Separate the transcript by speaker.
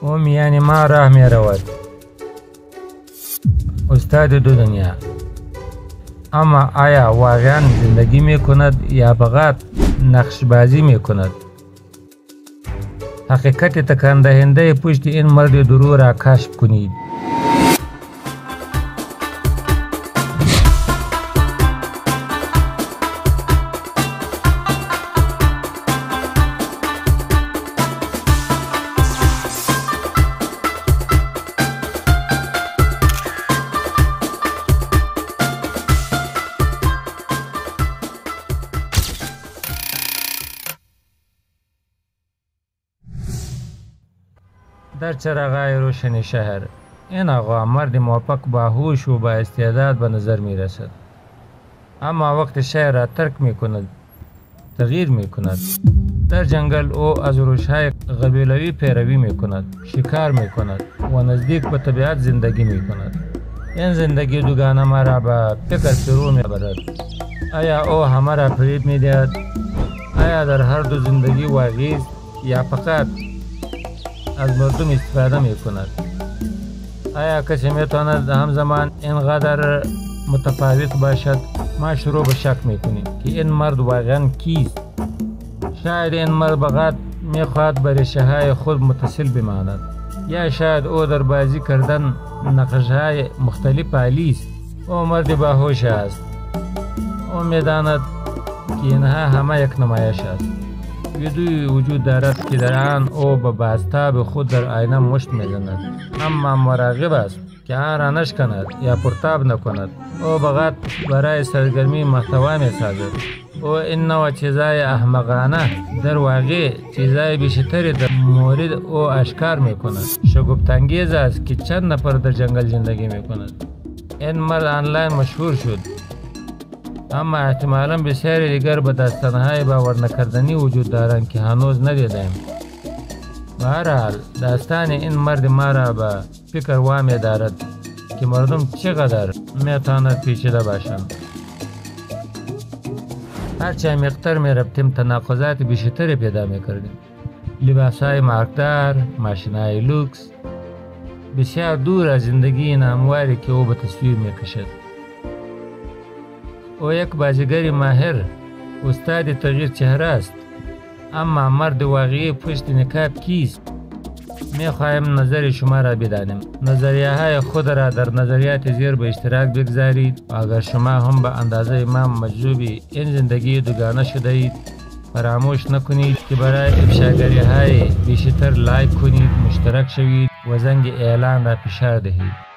Speaker 1: او میان ما راه می رود، استاد دو دنیا. اما آیا واقعا زندگی می کند یا فقط نقش بازی می کند؟ حقیقت تکان دهنده پشت این مرد درو را کشف کنید. در چراغای روشن شهر این آقا مرد موفق، باهوش و با استعداد به نظر می رسد. اما وقت شهر را ترک می کند، تغییر می کند. در جنگل او از روشهای قبیلوی پیروی می کند، شکار می کند و نزدیک به طبیعت زندگی می کند. این زندگی دوگانه ما را به فکر فرو می برد. آیا او همه را فریب می دهد؟ آیا در هر دو زندگی واقعی است یا فقط از مردم استفاده می کند؟ آیا کسی می تواند همزمان اینقدر متفاوت باشد؟ ما شروع به شک می کنیم که این مرد واقعا کیست. شاید این مرد فقط می خواهد به ریشه های خود متصل بماند، یا شاید او در بازی کردن نقش های مختلف عالی است. او مرد باهوش است، او می داند که اینها همه یک نمایش است. ویدیوی وجود دارد که در آن او به بازتاب خود در آینه مشت میزند، اما مراقب است که آن را نشکند یا پرتاب نکند. او فقط برای سرگرمی محتوا میسازد. او این نوع چیزای احمقانه در واقع چیزای بیشتری در مورد او اشکار میکند. شگفت‌انگیز است که چند نفر در جنگل زندگی میکند. این مرد آنلاین مشهور شد، اما احتمالا بسیاری دیگر به داستانهای باور نکردنی وجود دارند که هنوز ندیدیم. به هر حال داستان این مرد ما را به فکر وامی دارد که مردم چقدر میتواند پیچیده باشند. هرچه عمیق‌تر می رفتیم تناقضات بیشتری پیدا می کردیم. لباسهای مارکدار، ماشینهای لوکس، بسیار دور از زندگی ناموری که او به تصویر می کشد. او یک بازیگر ماهر، استاد تغییر چهره است. اما مرد واقعی پشت نقاب کیست؟ می خواهیم نظر شما را بدانیم. نظریه های خود را در نظریات زیر به اشتراک بگذارید و اگر شما هم به اندازه من مجذوب این زندگی دوگانه شده اید، فراموش نکنید که برای افشاگری های بیشتر لایک کنید، مشترک شوید و زنگ اعلان را فشار دهید.